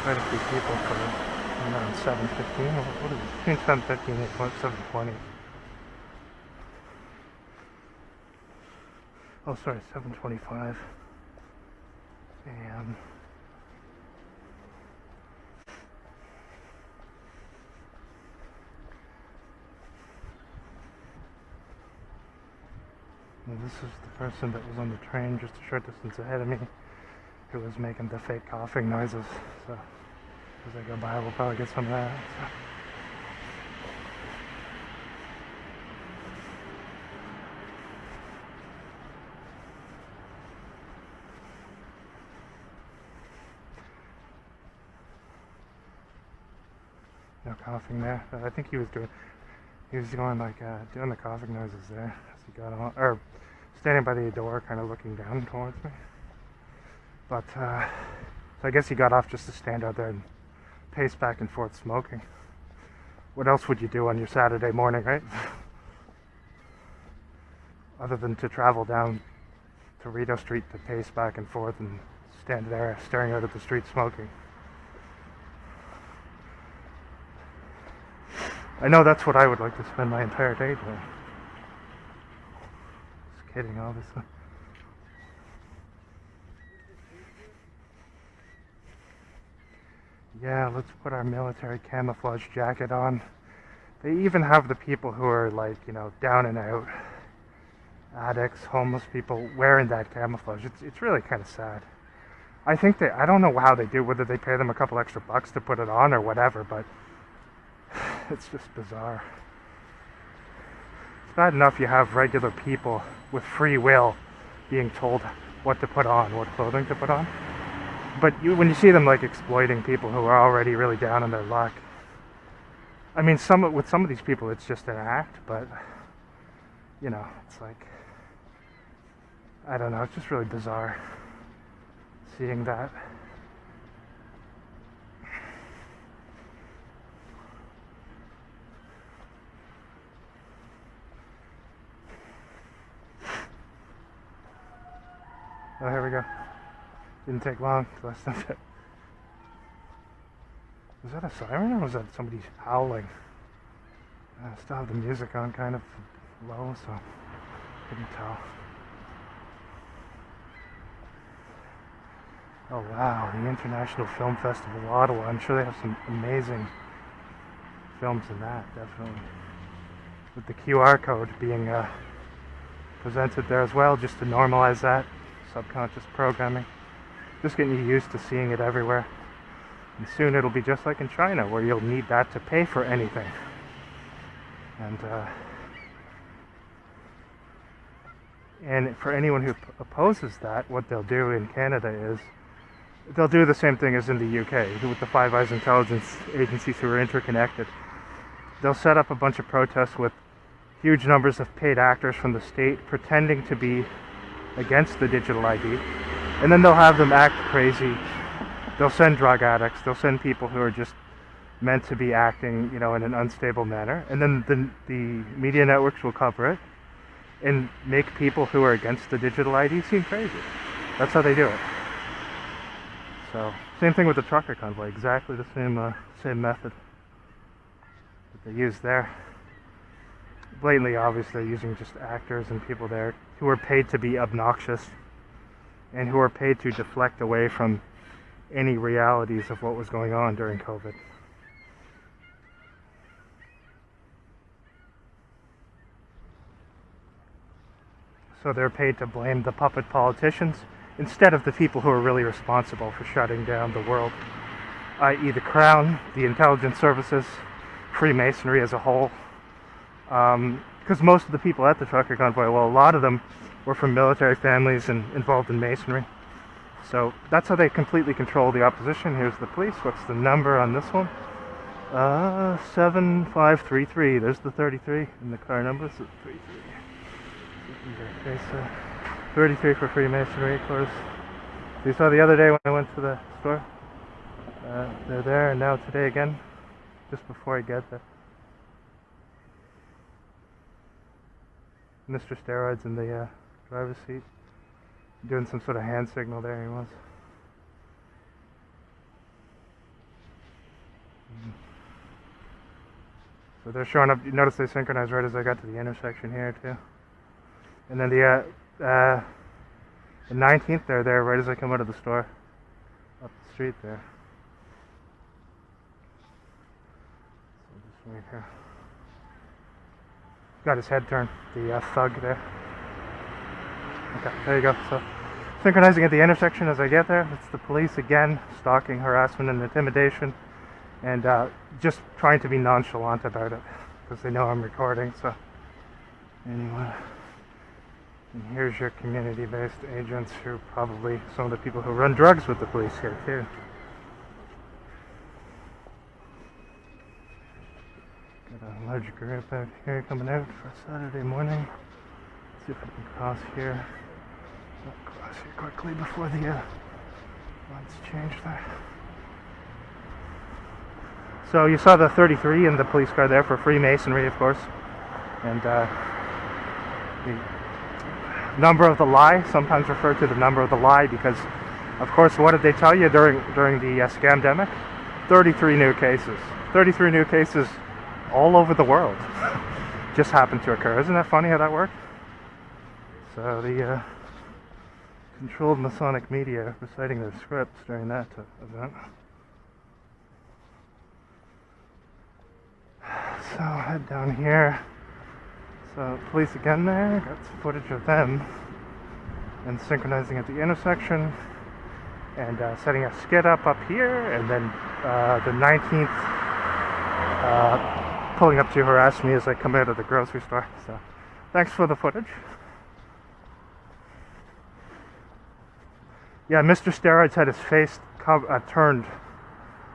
quite a few people for around 7:15. What is it? Between 7:15 and 7:20. Oh, sorry, 7:25 a.m. And this is the person that was on the train just a short distance ahead of me, who was making the fake coughing noises. So as I go by, we'll probably get some of that. So. No coughing there. I think he was going like doing the coughing noises there as he got on, or standing by the door, kind of looking down towards me. But so I guess he got off just to stand out there and pace back and forth smoking. What else would you do on your Saturday morning, right? Other than to travel down to Rideau Street to pace back and forth and stand there staring out at the street smoking. I know that's what I would like to spend my entire day doing. Just kidding, obviously. Yeah, let's put our military camouflage jacket on. They even have the people who are like, you know, down and out, addicts, homeless people wearing that camouflage. It's really kind of sad. I think I don't know how they do, whether they pay them a couple extra bucks to put it on or whatever, but it's just bizarre. It's bad enough you have regular people with free will being told what to put on, what clothing to put on. But when you see them like exploiting people who are already really down on their luck, I mean, with some of these people it's just an act, but you know, it's like, I don't know, it's just really bizarre seeing that. Oh, here we go. Didn't take long till I stopped it. Was that a siren or was that somebody howling? I still have the music on kind of low, so couldn't tell. Oh wow, the International Film Festival of Ottawa. I'm sure they have some amazing films in that, definitely. With the QR code being presented there as well, just to normalize that. Subconscious programming. Just getting you used to seeing it everywhere. And soon it'll be just like in China, where you'll need that to pay for anything. And for anyone who opposes that, what they'll do in Canada is they'll do the same thing as in the UK with the Fiveeyes intelligence agencies who are interconnected. They'll set up a bunch of protests with huge numbers of paid actors from the state pretending to be against the digital ID, and then they'll have them act crazy. They'll send drug addicts, they'll send people who are just meant to be acting, you know, in an unstable manner, and then the media networks will cover it and make people who are against the digital ID seem crazy. That's how they do it. So, same thing with the trucker convoy, exactly the same method that they use there. Blatantly obvious they're using just actors and people there who are paid to be obnoxious and who are paid to deflect away from any realities of what was going on during COVID. So they're paid to blame the puppet politicians instead of the people who are really responsible for shutting down the world, i.e. the Crown, the intelligence services, Freemasonry as a whole. Because most of the people at the trucker convoy, well, a lot of them were from military families and involved in Masonry. So that's how they completely control the opposition. Here's the police. What's the number on this one? 7533. There's the 33 in the car number. So 33. Okay, so 33 for Freemasonry, of course. You saw the other day when I went to the store. They're there, and now today again, just before I get there. Mr. Steroids in the driver's seat, doing some sort of hand signal there. He was. So they're showing up. You notice they synchronized right as I got to the intersection here too. And then the 19th, they're there right as I come out of the store, up the street there. So just right here. Got his head turned, the thug there. Okay, there you go. So synchronizing at the intersection as I get there. It's the police again, stalking, harassment, and intimidation. And just trying to be nonchalant about it because they know I'm recording. So anyway, and here's your community-based agents who probably some of the people who run drugs with the police here too. Got a large group out here coming out for Saturday morning. Let's see if I can cross here. I'll cross here quickly before the lights change there. So you saw the 33 in the police car there for Freemasonry, of course, and the number of the lie, sometimes referred to the number of the lie, because, of course, what did they tell you during the scamdemic? 33 new cases. 33 new cases all over the world just happened to occur. Isn't that funny how that worked? So the controlled Masonic media reciting their scripts during that event. So head down here. So police again there, got some footage of them and synchronizing at the intersection and setting a skid up here, and then the 19th pulling up to harass me as I come out of the grocery store. So thanks for the footage. Yeah, Mr. Steroids had his face turned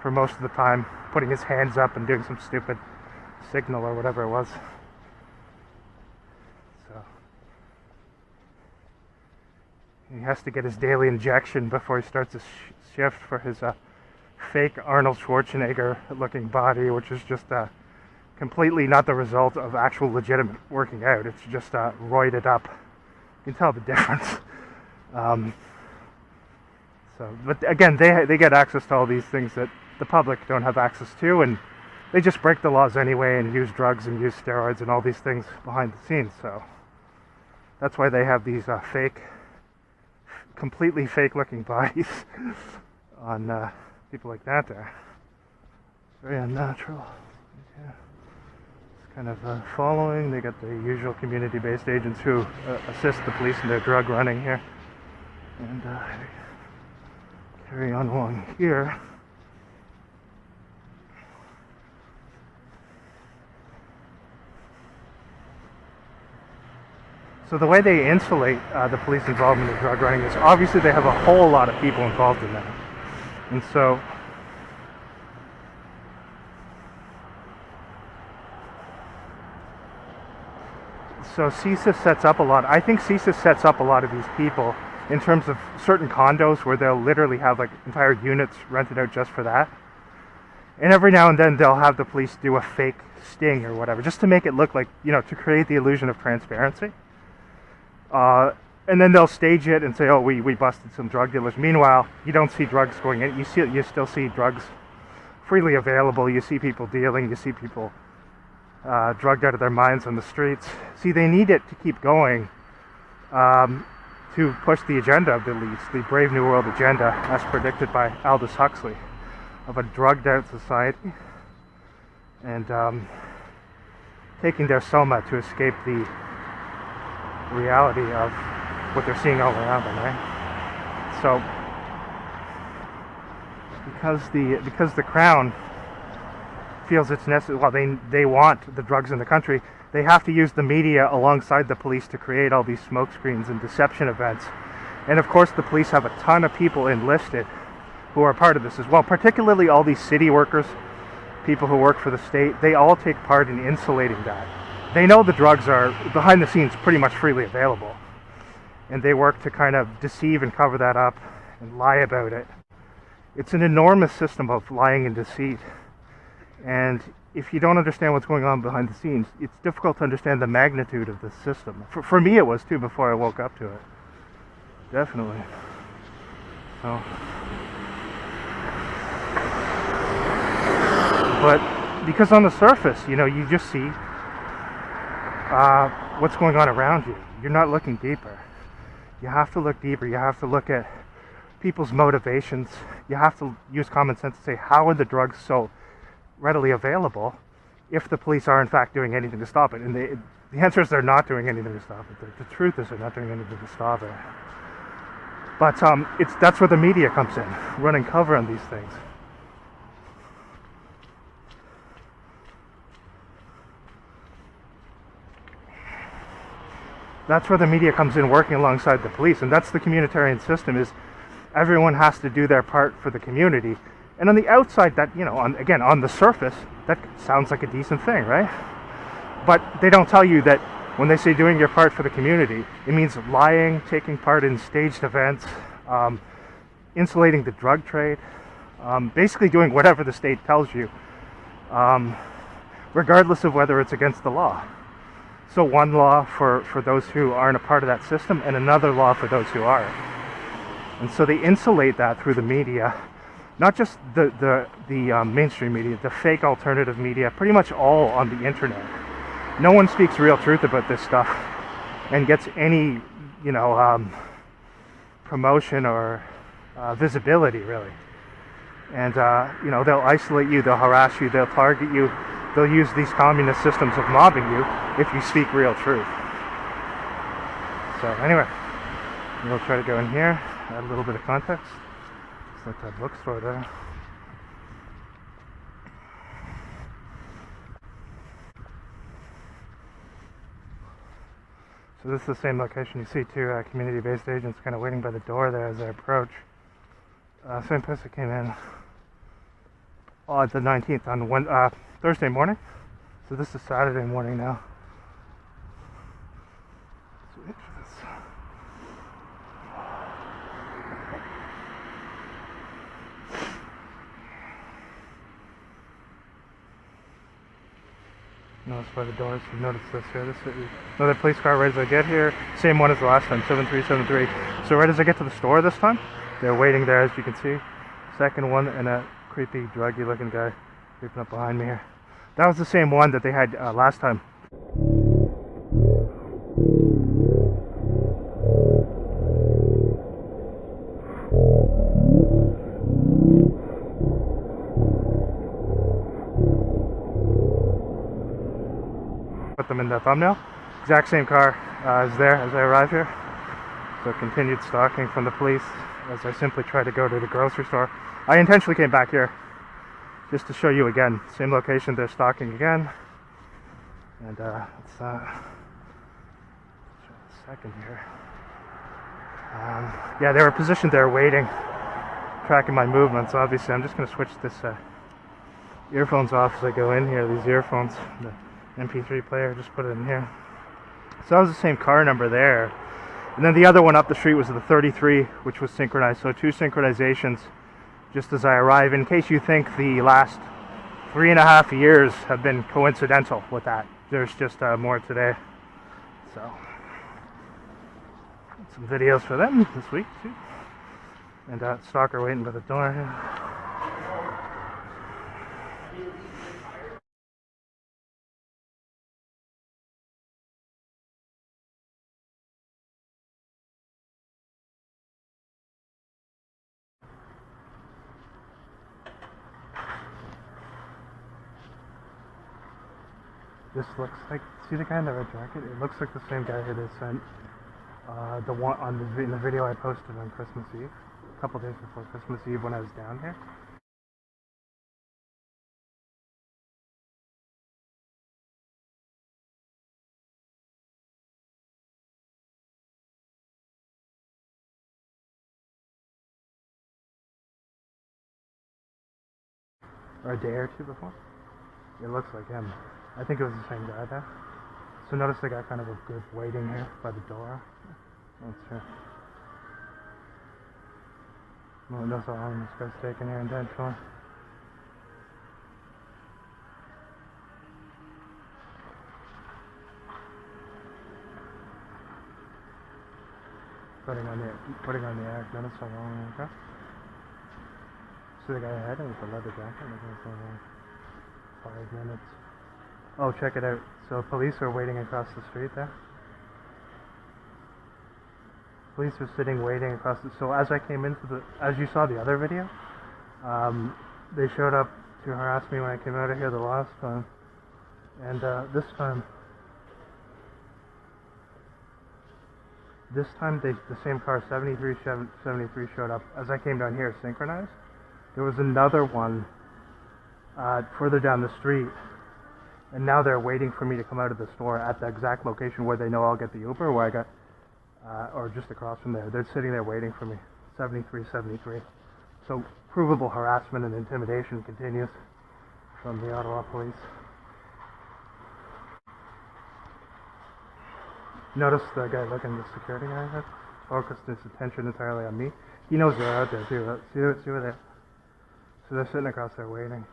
for most of the time, putting his hands up and doing some stupid signal or whatever it was. So he has to get his daily injection before he starts his shift for his fake Arnold Schwarzenegger looking body, which is just completely not the result of actual legitimate working out. It's just roided up. You can tell the difference. But again, they get access to all these things that the public don't have access to, and they just break the laws anyway and use drugs and use steroids and all these things behind the scenes. So that's why they have these completely fake-looking bodies on people like that there. Very unnatural. Yeah. It's kind of following. They got the usual community-based agents who assist the police in their drug running here. And carry on along here. So the way they insulate the police involvement in drug running is obviously they have a whole lot of people involved in that. And so CSIS sets up a lot. I think CSIS sets up a lot of these people in terms of certain condos where they'll literally have like entire units rented out just for that. And every now and then they'll have the police do a fake sting or whatever, just to make it look like, you know, to create the illusion of transparency. And then they'll stage it and say, oh, we busted some drug dealers. Meanwhile, you don't see drugs going in. You still see drugs freely available. You see people dealing. You see people drugged out of their minds on the streets. See, they need it to keep going to push the agenda of the elites, the Brave New World agenda, as predicted by Aldous Huxley, of a drugged-out society, and taking their soma to escape the reality of what they're seeing all around them, right? So, because the Crown feels it's necessary, well, they want the drugs in the country, they have to use the media alongside the police to create all these smokescreens and deception events. And of course, the police have a ton of people enlisted who are part of this as well, particularly all these city workers, people who work for the state. They all take part in insulating that. They know the drugs are, behind the scenes, pretty much freely available. And they work to kind of deceive and cover that up and lie about it. It's an enormous system of lying and deceit. And if you don't understand what's going on behind the scenes, it's difficult to understand the magnitude of this system. For me it was too, before I woke up to it. Definitely. So. But Because on the surface, you know, you just see what's going on around you. You're not looking deeper. You have to look deeper. You have to look at people's motivations. You have to use common sense to say, how are the drugs so readily available if the police are in fact doing anything to stop it? And the answer is they're not doing anything to stop it. The truth is they're not doing anything to stop it. But that's where the media comes in, running cover on these things. That's where the media comes in, working alongside the police, and that's the communitarian system. Is everyone has to do their part for the community, and on the outside, that, you know, on the surface, that sounds like a decent thing, right? But they don't tell you that when they say doing your part for the community, it means lying, taking part in staged events, insulating the drug trade, basically doing whatever the state tells you, regardless of whether it's against the law. So one law for those who aren't a part of that system, and another law for those who are. And so they insulate that through the media, not just the mainstream media, the fake alternative media, pretty much all on the internet. No one speaks real truth about this stuff and gets any, you know, promotion or visibility, really. And you know, they'll isolate you, they'll harass you, they'll target you. They'll use these communist systems of mobbing you if you speak real truth. So anyway, we'll try to go in here, add a little bit of context. It's like that bookstore there. So this is the same location. You see two community-based agents kind of waiting by the door there as I approach. Same place I came in on the 19th on Thursday morning. So this is Saturday morning now. Let's wait for this. Notice by the doors, you notice this here. This is another police car right as I get here. Same one as the last time, 7373. So right as I get to the store this time, they're waiting there, as you can see. Second one, and a creepy, druggy looking guy creeping up behind me here. That was the same one that they had last time. Put them in the thumbnail. Exact same car is there as I arrive here. So continued stalking from the police as I simply try to go to the grocery store. I intentionally came back here just to show you again. Same location, they're stalking again. And let's try a second here. Yeah, they were positioned there waiting, tracking my movements. Obviously, I'm just going to switch this earphones off as I go in here. These earphones, the MP3 player, just put it in here. So that was the same car number there. And then the other one up the street was the 33, which was synchronized. So two synchronizations just as I arrive, in case you think the last 3.5 years have been coincidental with that. There's just more today. So, some videos for them this week too. And stalker waiting by the door here. This looks like, see the guy in the red jacket? It looks like the same guy who they sent the one in the video I posted on Christmas Eve, a couple days before Christmas Eve when I was down here. Or a day or two before. It looks like him. I think it was the same guy there. So notice they got kind of a good waiting here by the door. Let's see. Well, notice how long this guy's taking here intentionally. Putting on the act. Notice how long. Okay. See the guy ahead with the leather jacket. 5 minutes. Oh, check it out. So police are waiting across the street there. Police are sitting waiting across the... So as I came into the... As you saw the other video, they showed up to harass me when I came out of here the last time. And this time the same car, 73 showed up. As I came down here, synchronized. There was another one further down the street. And now they're waiting for me to come out of the store at the exact location where they know I'll get the Uber, where I got, or just across from there. They're sitting there waiting for me. 73. So provable harassment and intimidation continues from the Ottawa Police. Notice the guy looking, the security guy has focused his attention entirely on me. He knows they're out there too. See where they're... So they're sitting across there waiting.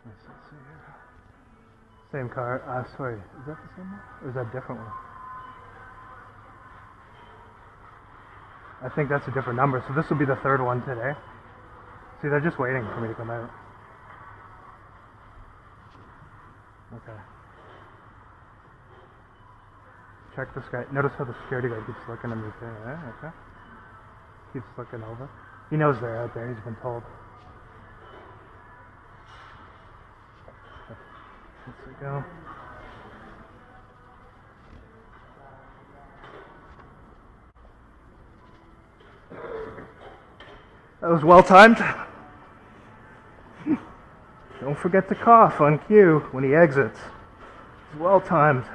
Let's see here. Same car. Sorry, is that the same one? Or is that a different one? I think that's a different number. So this will be the third one today. See, they're just waiting for me to come out. Okay. Check this guy. Notice how the security guy keeps looking at me too. Okay. Keeps looking over. He knows they're out there. He's been told. Let's go. That was well timed. Don't forget to cough on cue when he exits. It's well timed.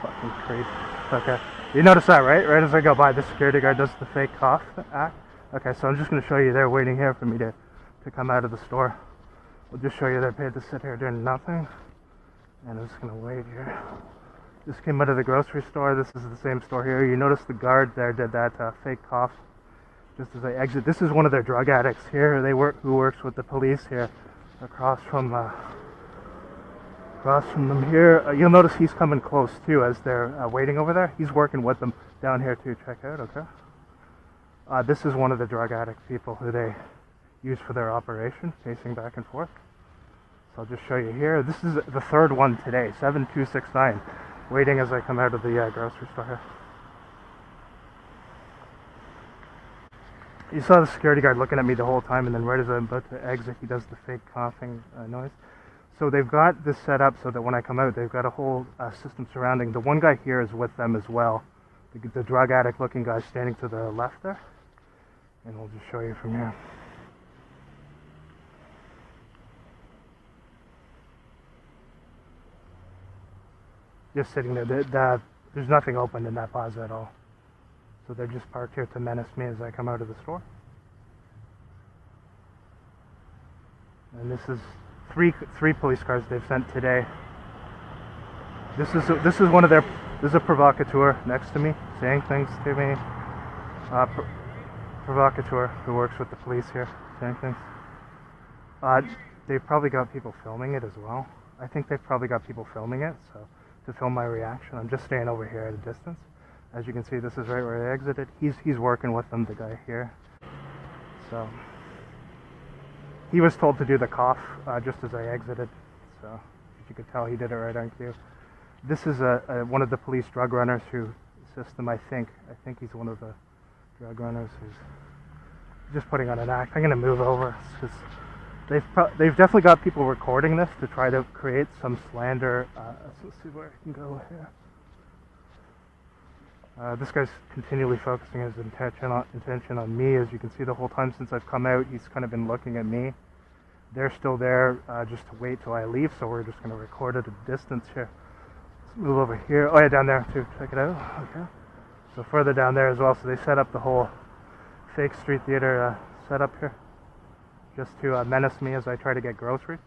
Fucking creep. Okay. You notice that, right? Right as I go by, the security guard does the fake cough act. Okay, so I'm just going to show you they're waiting here for me to come out of the store. We'll just show you they're paid to sit here doing nothing. And I'm just going to wait here. Just came out of the grocery store. This is the same store here. You notice the guard there did that fake cough just as I exit. This is one of their drug addicts here. Who works with the police here across from them here. You'll notice he's coming close too as they're waiting over there. He's working with them down here too. Check out, okay? This is one of the drug addict people who they use for their operation, pacing back and forth. So I'll just show you here. This is the third one today, 7269, waiting as I come out of the grocery store here. You saw the security guard looking at me the whole time, and then right as I'm about to exit, he does the fake coughing noise. So they've got this set up so that when I come out, they've got a whole system surrounding. The one guy here is with them as well. The drug addict looking guy standing to the left there. And we'll just show you from here. Just sitting there. There's nothing open in that plaza at all. So they're just parked here to menace me as I come out of the store. And this is three police cars they've sent today. This is one of their... There's a provocateur next to me saying things to me. Provocateur who works with the police here saying things. They've probably got people filming it as well. I think they've probably got people filming it, so to film my reaction. I'm just staying over here at a distance. As you can see, this is right where I exited. He's working with them, the guy here. So he was told to do the cough just as I exited. So as you could tell, he did it right on cue. This is one of the police drug runners who assist them, I think. I think he's one of the drug runners who's just putting on an act. I'm going to move over. It's just, they've definitely got people recording this to try to create some slander. Let's see where I can go here. This guy's continually focusing his attention on me. As you can see, the whole time since I've come out, he's kind of been looking at me. They're still there just to wait till I leave, so we're just going to record at a distance here. Let's move over here. Oh yeah, down there too. Check it out. Okay. So further down there as well. So they set up the whole fake street theater setup here, just to menace me as I try to get groceries.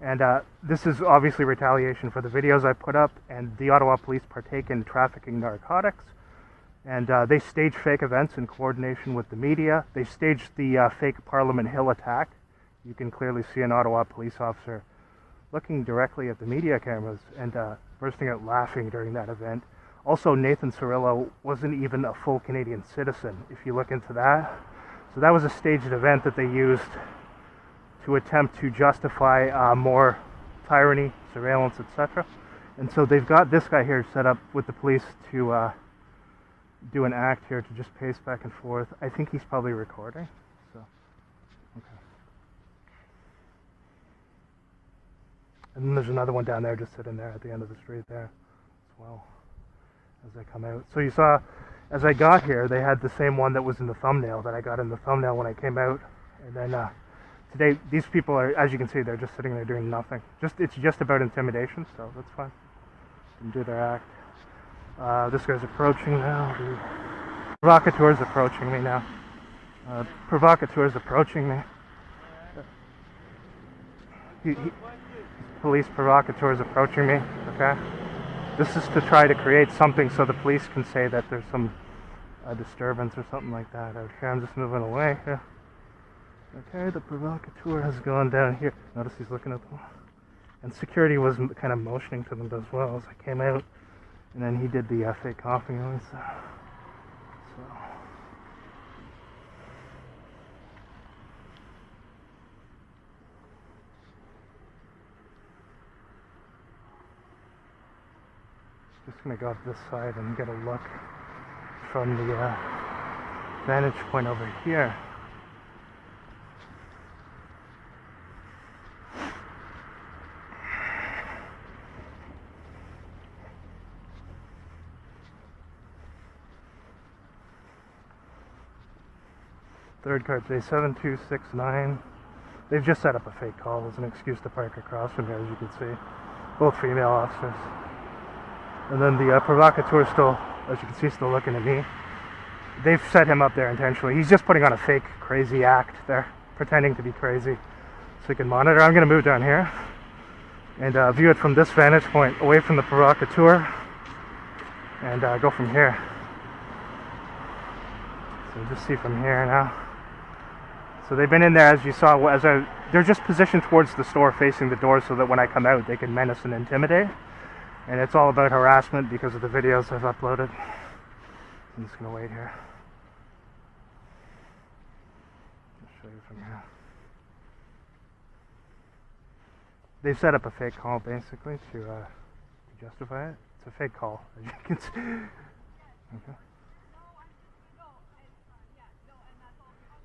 And this is obviously retaliation for the videos I put up, and the Ottawa Police partake in trafficking narcotics. And they stage fake events in coordination with the media. They staged the fake Parliament Hill attack. You can clearly see an Ottawa police officer looking directly at the media cameras and bursting out laughing during that event. Also, Nathan Cirillo wasn't even a full Canadian citizen. If you look into that, So that was a staged event that they used to attempt to justify more tyranny, surveillance, etc. And so they've got this guy here set up with the police to do an act here to just pace back and forth. I think he's probably recording. So, okay. And then there's another one down there just sitting there at the end of the street there as well as they come out. So you saw, as I got here, they had the same one that was in the thumbnail that I got in the thumbnail when I came out. And then today, these people are, as you can see, they're just sitting there doing nothing. It's just about intimidation, so that's fine. They can do their act. This guy's approaching now. The provocateur's approaching me now. Provocateur's approaching me. Police provocateur's approaching me, okay? This is to try to create something so the police can say that there's some disturbance or something like that out here. I'm just moving away here. Okay, the provocateur has gone down here. Notice he's looking at them. And security was kind of motioning to them as well as I came out. And then he did the fake coughing noise. So. Just going to go up this side and get a look from the vantage point over here. Third car, J7269. They've just set up a fake call as an excuse to park across from here, as you can see. Both female officers. And then the provocateur still, as you can see, still looking at me. They've set him up there intentionally. He's just putting on a fake crazy act there, pretending to be crazy so he can monitor. I'm going to move down here and view it from this vantage point, away from the provocateur, and go from here. So just see from here now. So they've been in there, as you saw, they're just positioned towards the store, facing the door, so that when I come out, they can menace and intimidate. And it's all about harassment because of the videos I've uploaded. I'm just going to wait here. I'll show you from here. They've set up a fake call, basically, to justify it. It's a fake call, as you can see. Okay.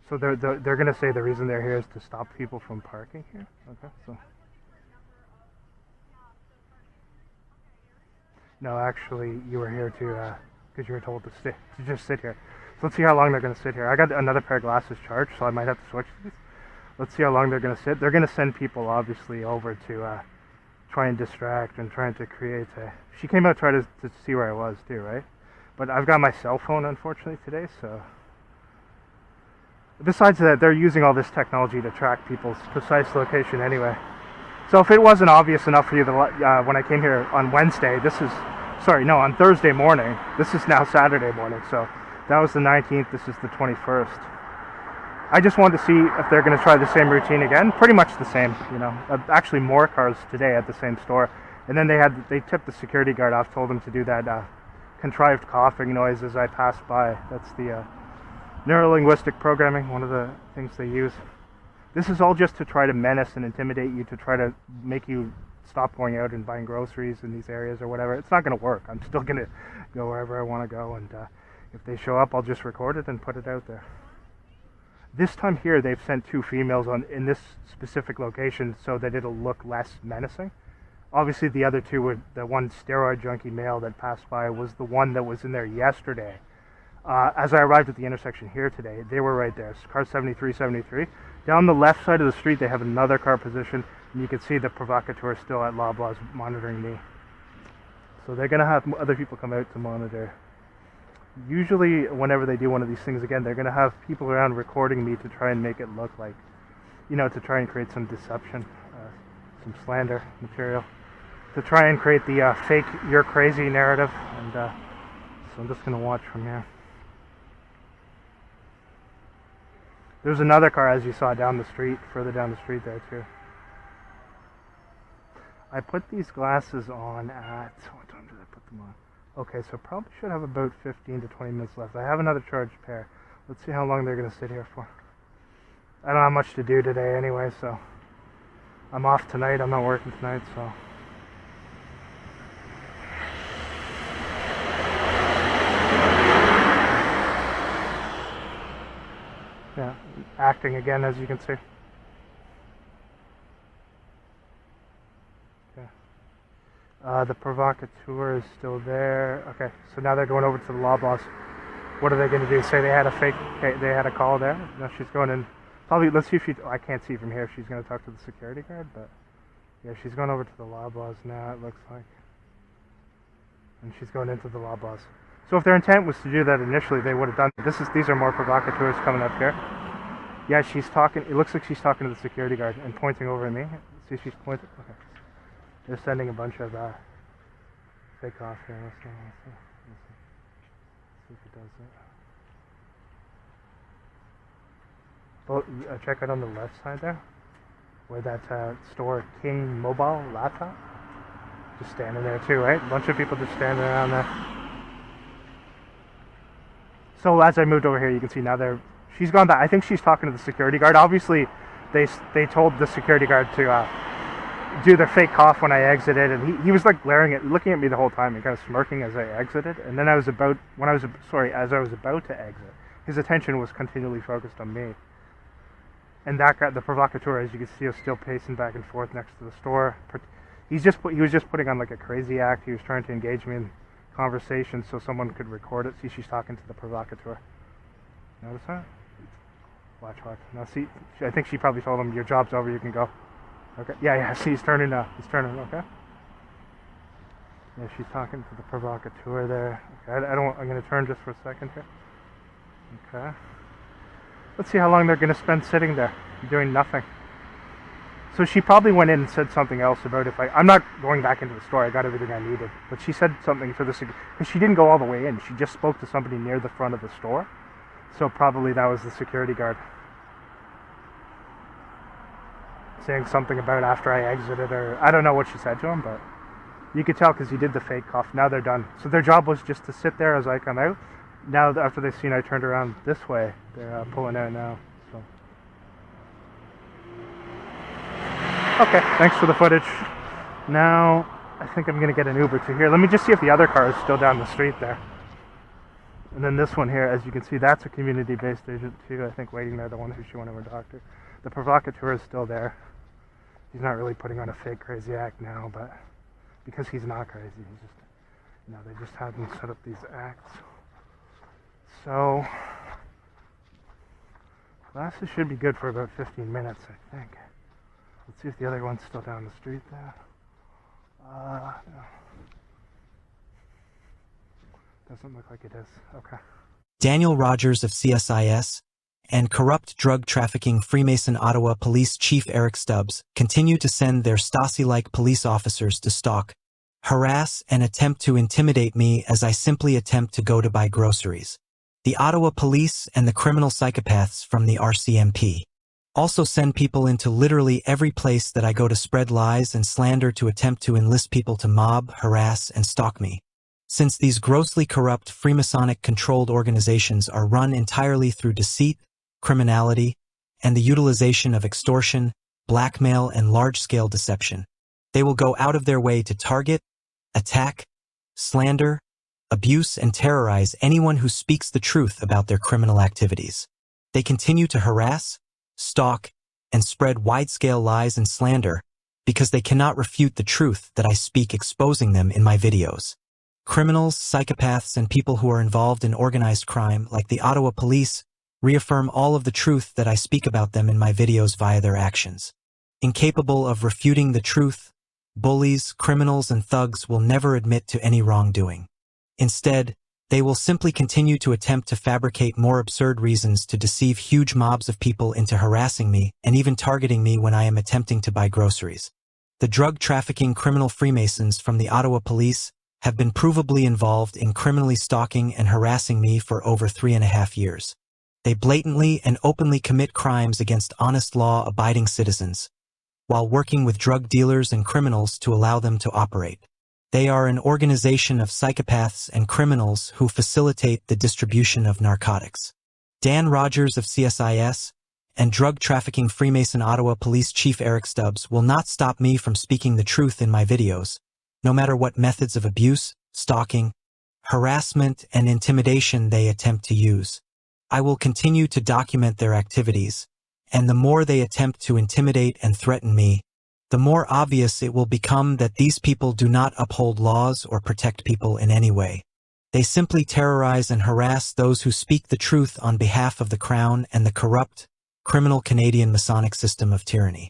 So they're going to say the reason they're here is to stop people from parking here? Okay, so... No, actually, you were here to, because you were told to just sit here. So let's see how long they're going to sit here. I got another pair of glasses charged, so I might have to switch these. Let's see how long they're going to sit. They're going to send people, obviously, over to try and distract and trying to create a... She came out to see where I was, too, right? But I've got my cell phone, unfortunately, today, so... Besides that, they're using all this technology to track people's precise location anyway. So if it wasn't obvious enough for you when I came here on Wednesday, on Thursday morning, this is now Saturday morning, so that was the 19th, this is the 21st. I just wanted to see if they're going to try the same routine again. Pretty much the same, you know. Actually more cars today at the same store. And then they tipped the security guard off, told him to do that contrived coughing noise as I passed by. That's the neuro-linguistic programming, one of the things they use. This is all just to try to menace and intimidate you, to try to make you stop going out and buying groceries in these areas or whatever. It's not going to work. I'm still going to go wherever I want to go, and if they show up, I'll just record it and put it out there. This time here, they've sent 2 females in this specific location so that it'll look less menacing. Obviously, the other 2 were the one steroid junkie male that passed by was the one that was in there yesterday. As I arrived at the intersection here today, they were right there. Car 7373. Down the left side of the street, they have another car position, and you can see the provocateur still at Loblaws monitoring me. So they're going to have other people come out to monitor. Usually, whenever they do one of these things again, they're going to have people around recording me to try and make it look like, you know, to try and create some deception, some slander material, to try and create the fake "you're crazy" narrative. And so I'm just going to watch from here. There's another car, as you saw, down the street, further down the street there too. I put these glasses on at, what time did I put them on? Okay, so probably should have about 15 to 20 minutes left. I have another charged pair. Let's see how long they're going to sit here for. I don't have much to do today anyway, so I'm off tonight. I'm not working tonight, so. Yeah, acting again, as you can see. Okay. The provocateur is still there. Okay, so now they're going over to the law boss. What are they going to do? Say they had a call there? No, she's going in. Probably, let's see if she, I can't see from here if she's going to talk to the security guard, but yeah, she's going over to the law boss now, it looks like. And she's going into the law boss. So if their intent was to do that initially, they would have done it. These are more provocateurs coming up here. Yeah, she's talking, it looks like she's talking to the security guard and pointing over at me. See, she's pointing, okay. They're sending a bunch of fake off here. Let's see if it does that. Well, check out on the left side there, where that store King Mobile laptop. Just standing there too, right? A bunch of people just standing around there. So as I moved over here, you can see now she's gone back. I think she's talking to the security guard. Obviously, they told the security guard to do their fake cough when I exited, and he was like looking at me the whole time and kind of smirking as I exited. And then as I was about to exit, his attention was continually focused on me. And that guy, the provocateur, as you can see, is still pacing back and forth next to the store. He was just putting on like a crazy act. He was trying to engage me in conversation so someone could record it. See, she's talking to the provocateur. Notice that? Watch. Now see, I think she probably told him, your job's over, you can go. Okay. Yeah. See, he's turning. Okay. Yeah, she's talking to the provocateur there. Okay. I'm going to turn just for a second here. Okay. Let's see how long they're going to spend sitting there, doing nothing. So she probably went in and said something else about I'm not going back into the store, I got everything I needed. But she said something for because she didn't go all the way in. She just spoke to somebody near the front of the store. So probably that was the security guard. Saying something about after I exited, or I don't know what she said to him, but you could tell because he did the fake cough. Now they're done. So their job was just to sit there as I come out. Now, after they've seen I turned around this way, they're pulling out now. So. Okay, thanks for the footage. Now, I think I'm going to get an Uber to here. Let me just see if the other car is still down the street there. And then this one here, as you can see, that's a community-based agent too, I think, waiting there, the one who she wanted to talk to. The provocateur is still there. He's not really putting on a fake crazy act now, but because he's not crazy, he's just, they just had him set up these acts. So, classes should be good for about 15 minutes, I think. Let's see if the other one's still down the street there. No. Doesn't look like it is. Okay. Daniel Rogers of CSIS and corrupt drug trafficking Freemason Ottawa Police Chief Eric Stubbs continue to send their Stasi-like police officers to stalk, harass, and attempt to intimidate me as I simply attempt to go to buy groceries. The Ottawa Police and the criminal psychopaths from the RCMP also send people into literally every place that I go to spread lies and slander to attempt to enlist people to mob, harass, and stalk me. Since these grossly corrupt Freemasonic controlled organizations are run entirely through deceit, criminality, and the utilization of extortion, blackmail, and large-scale deception, they will go out of their way to target, attack, slander, abuse, and terrorize anyone who speaks the truth about their criminal activities. They continue to harass, stalk, and spread wide-scale lies and slander because they cannot refute the truth that I speak exposing them in my videos. Criminals, psychopaths, and people who are involved in organized crime, like the Ottawa Police, reaffirm all of the truth that I speak about them in my videos via their actions. Incapable of refuting the truth, bullies, criminals, and thugs will never admit to any wrongdoing. Instead, they will simply continue to attempt to fabricate more absurd reasons to deceive huge mobs of people into harassing me and even targeting me when I am attempting to buy groceries. The drug trafficking criminal Freemasons from the Ottawa Police have been provably involved in criminally stalking and harassing me for over 3.5 years. They blatantly and openly commit crimes against honest law-abiding citizens, while working with drug dealers and criminals to allow them to operate. They are an organization of psychopaths and criminals who facilitate the distribution of narcotics. Dan Rogers of CSIS and drug trafficking Freemason Ottawa Police Chief Eric Stubbs will not stop me from speaking the truth in my videos, no matter what methods of abuse, stalking, harassment, and intimidation they attempt to use. I will continue to document their activities, and the more they attempt to intimidate and threaten me, the more obvious it will become that these people do not uphold laws or protect people in any way. They simply terrorize and harass those who speak the truth on behalf of the Crown and the corrupt, criminal Canadian Masonic system of tyranny.